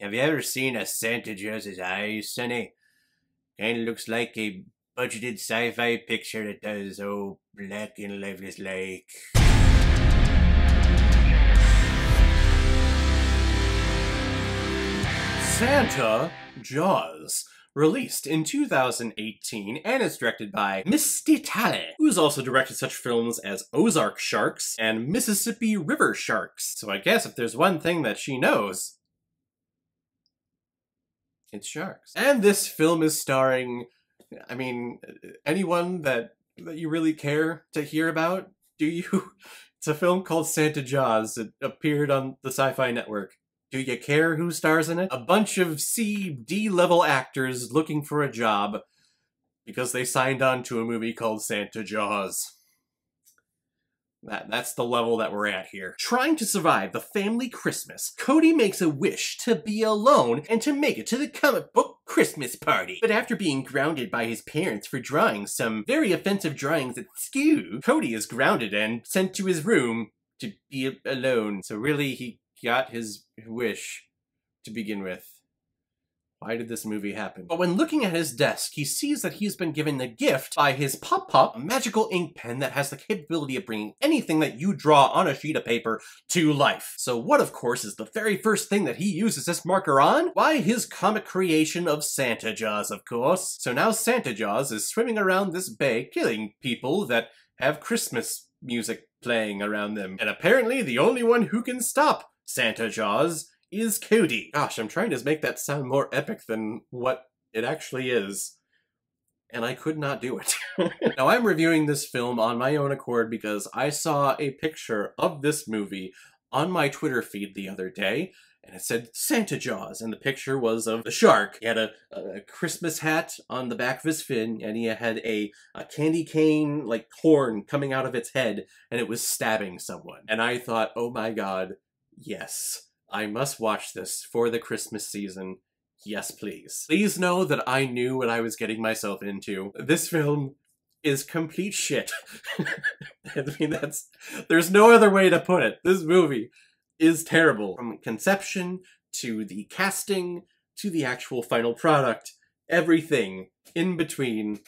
Have you ever seen a Santa Claus's eyes, Sonny? Kinda looks like a budgeted sci-fi picture that does, oh, black and lifeless like. Santa Jaws, released in 2018 and is directed by Misty Talley, who's also directed such films as Ozark Sharks and Mississippi River Sharks. So I guess if there's one thing that she knows, it's sharks. And this film is starring, I mean, anyone that you really care to hear about? Do you? It's a film called Santa Jaws. It appeared on the Sci-Fi Network. Do you care who stars in it? A bunch of C-D level actors looking for a job because they signed on to a movie called Santa Jaws. That's the level that we're at here. Trying to survive the family Christmas, Cody makes a wish to be alone and to make it to the comic book Christmas party. But after being grounded by his parents for drawing some very offensive drawings at school, Cody is grounded and sent to his room to be alone. So really, he got his wish to begin with. Why did this movie happen? But when looking at his desk, he sees that he's been given a gift by his Pop-Pop, a magical ink pen that has the capability of bringing anything that you draw on a sheet of paper to life. So what, of course, is the very first thing that he uses this marker on? Why, his comic creation of Santa Jaws, of course. So now Santa Jaws is swimming around this bay, killing people that have Christmas music playing around them. And apparently the only one who can stop Santa Jaws is Cody. Gosh, I'm trying to make that sound more epic than what it actually is. And I could not do it. Now, I'm reviewing this film on my own accord because I saw a picture of this movie on my Twitter feed the other day, and it said Santa Jaws, and the picture was of the shark. He had a Christmas hat on the back of his fin, and he had a candy cane, like, horn coming out of its head, and it was stabbing someone. And I thought, oh my god, yes. I must watch this for the Christmas season. Yes, please. Please know that I knew what I was getting myself into. This film is complete shit. I mean, there's no other way to put it. This movie is terrible. From conception, to the casting, to the actual final product, everything in between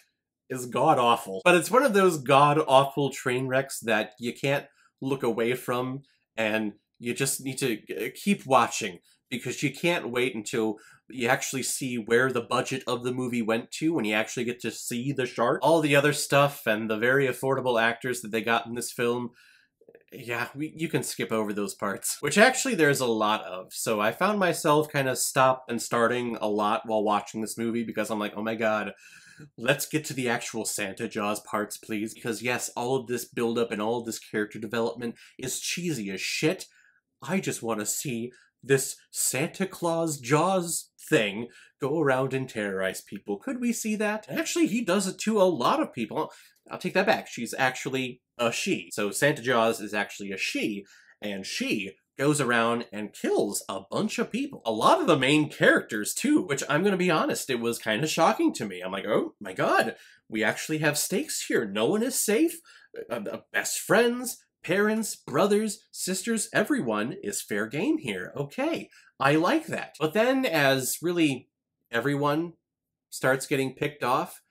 is god-awful. But it's one of those god-awful train wrecks that you can't look away from, and you just need to keep watching, because you can't wait until you actually see where the budget of the movie went to when you actually get to see the shark. All the other stuff and the very affordable actors that they got in this film, yeah, you can skip over those parts. Which actually there's a lot of, so I found myself kind of stop and starting a lot while watching this movie because I'm like, oh my god, let's get to the actual Santa Jaws parts, please. Because yes, all of this build-up and all of this character development is cheesy as shit. I just want to see this Santa Claus Jaws thing go around and terrorize people. Could we see that? Actually, he does it to a lot of people. I'll take that back. She's actually a she. So Santa Jaws is actually a she, and she goes around and kills a bunch of people. A lot of the main characters, too, which I'm gonna be honest, it was kind of shocking to me. I'm like, oh my god, we actually have stakes here. No one is safe. Best friends, parents, brothers, sisters, everyone is fair game here. Okay, I like that. But then as really everyone starts getting picked off,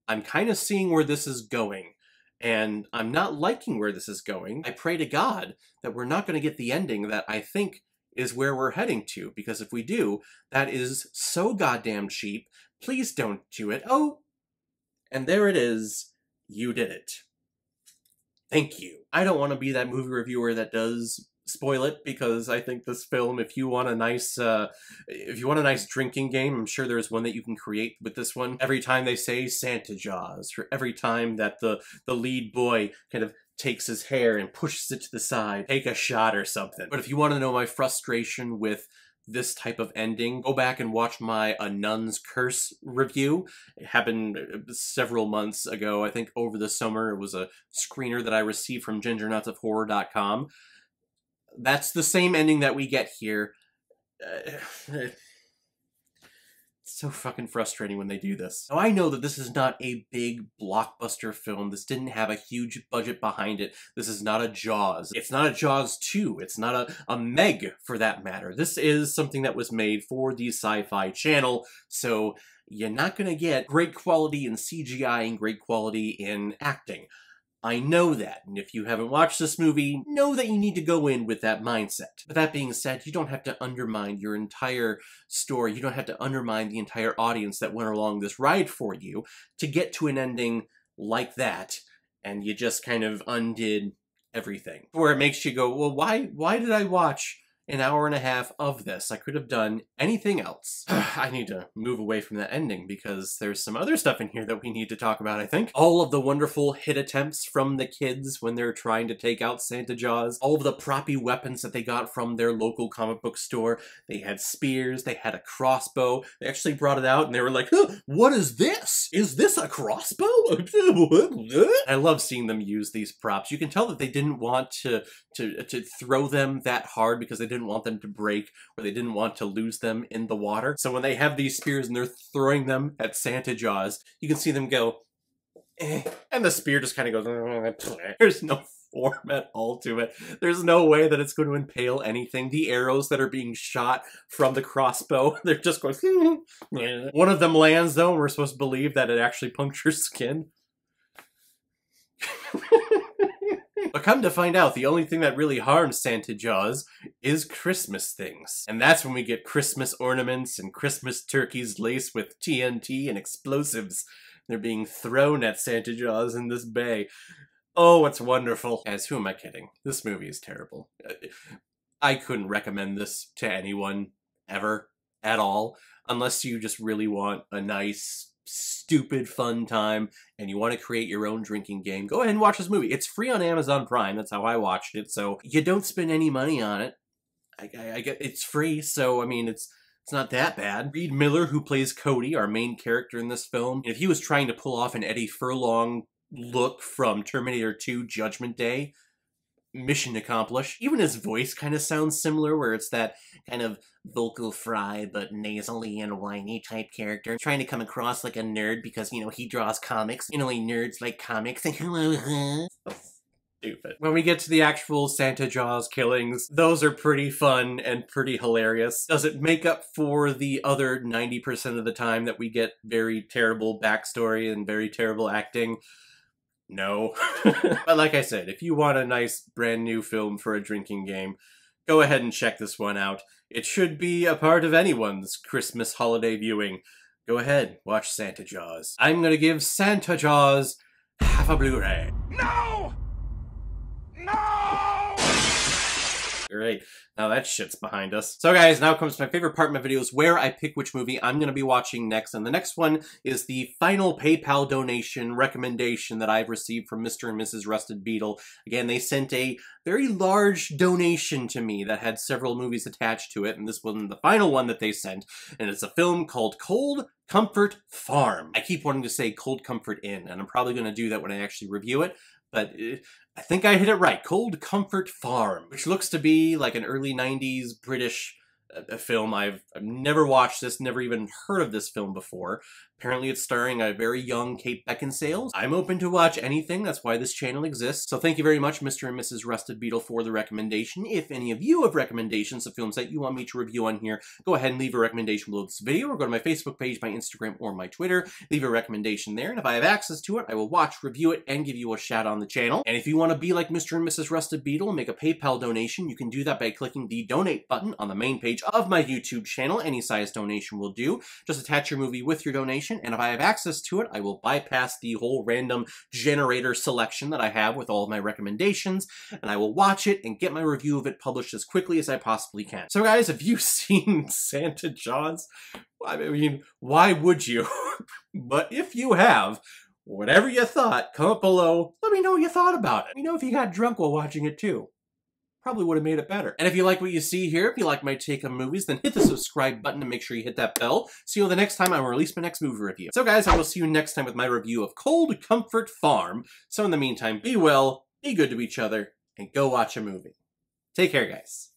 I'm kind of seeing where this is going. And I'm not liking where this is going. I pray to God that we're not going to get the ending that I think is where we're heading to. Because if we do, that is so goddamn cheap. Please don't do it. Oh, and there it is. You did it. Thank you. I don't want to be that movie reviewer that does spoil it, because I think this film, if you want a nice drinking game, I'm sure there's one that you can create with this one. Every time they say Santa Jaws, or every time that the lead boy kind of takes his hair and pushes it to the side, take a shot or something. But if you want to know my frustration with this type of ending, go back and watch my A Nun's Curse review. It happened several months ago. I think over the summer. It was a screener that I received from gingernutsofhorror.com. That's the same ending that we get here. It's so fucking frustrating when they do this. Now I know that this is not a big blockbuster film. This didn't have a huge budget behind it. This is not a Jaws. It's not a Jaws 2. It's not a Meg, for that matter. This is something that was made for the Sci-Fi Channel, so you're not gonna get great quality in CGI and great quality in acting. I know that, and if you haven't watched this movie, know that you need to go in with that mindset. But that being said, you don't have to undermine your entire story. You don't have to undermine the entire audience that went along this ride for you to get to an ending like that, and you just kind of undid everything. Where it makes you go, well, why did I watch an hour and a half of this? I could have done anything else. I need to move away from that ending because there's some other stuff in here that we need to talk about, I think. All of the wonderful hit attempts from the kids when they're trying to take out Santa Jaws. All of the proppy weapons that they got from their local comic book store. They had spears, they had a crossbow. They actually brought it out and they were like, huh, what is this? Is this a crossbow? I love seeing them use these props. You can tell that they didn't want to throw them that hard because they didn't want them to break or they didn't want to lose them in the water. So when they have these spears and they're throwing them at Santa Jaws, you can see them go, eh, and the spear just kind of goes, there's no form at all to it. There's no way that it's going to impale anything. The arrows that are being shot from the crossbow, they're just going, one of them lands though, and we're supposed to believe that it actually punctures skin. But come to find out, the only thing that really harms Santa Jaws is Christmas things. And that's when we get Christmas ornaments and Christmas turkeys laced with TNT and explosives. They're being thrown at Santa Jaws in this bay. Oh, it's wonderful. Guys, who am I kidding? This movie is terrible. I couldn't recommend this to anyone, ever, at all, unless you just really want a nice, stupid fun time and you want to create your own drinking game. Go ahead and watch this movie. It's free on Amazon Prime. That's how I watched it. So you don't spend any money on it. I get it's free, so I mean it's not that bad. Reed Miller, who plays Cody, our main character in this film, if he was trying to pull off an Eddie Furlong look from Terminator 2 Judgment Day, mission accomplished. Even his voice kind of sounds similar, where it's that kind of vocal fry but nasally and whiny type character, trying to come across like a nerd because, you know, he draws comics. You know, nerds like comics. Stupid. When we get to the actual Santa Jaws killings, those are pretty fun and pretty hilarious. Does it make up for the other 90% of the time that we get very terrible backstory and very terrible acting? No. But like I said, if you want a nice brand new film for a drinking game, go ahead and check this one out. It should be a part of anyone's Christmas holiday viewing. Go ahead, watch Santa Jaws. I'm gonna give Santa Jaws half a Blu-ray. No! No! Great. Now that shit's behind us. So guys, now comes my favorite part of my videos where I pick which movie I'm going to be watching next. And the next one is the final PayPal donation recommendation that I've received from Mr. and Mrs. Rusted Beetle. Again, they sent a very large donation to me that had several movies attached to it. And this was the final one that they sent. And it's a film called Cold Comfort Farm. I keep wanting to say Cold Comfort Inn, and I'm probably going to do that when I actually review it. But I think I hit it right. Cold Comfort Farm, which looks to be like an early 90s British film. I've never watched this, never even heard of this film before. Apparently it's starring a very young Kate Beckinsale. I'm open to watch anything, that's why this channel exists. So thank you very much, Mr. and Mrs. Rusted Beetle, for the recommendation. If any of you have recommendations of films that you want me to review on here, go ahead and leave a recommendation below this video, or go to my Facebook page, my Instagram, or my Twitter. Leave a recommendation there, and if I have access to it, I will watch, review it, and give you a shout on the channel. And if you want to be like Mr. and Mrs. Rusted Beetle and make a PayPal donation, you can do that by clicking the donate button on the main page of my YouTube channel. Any size donation will do. Just attach your movie with your donation, and if I have access to it, I will bypass the whole random generator selection that I have with all of my recommendations, and I will watch it and get my review of it published as quickly as I possibly can. So guys, have you seen Santa Jaws? I mean, why would you? But if you have, whatever you thought, comment below. Let me know what you thought about it. Let me know if you got drunk while watching it too. Probably would have made it better. And if you like what you see here, if you like my take on movies, then hit the subscribe button and make sure you hit that bell so you'll know the next time I will release my next movie review. So guys, I will see you next time with my review of Cold Comfort Farm. So in the meantime, be well, be good to each other, and go watch a movie. Take care, guys.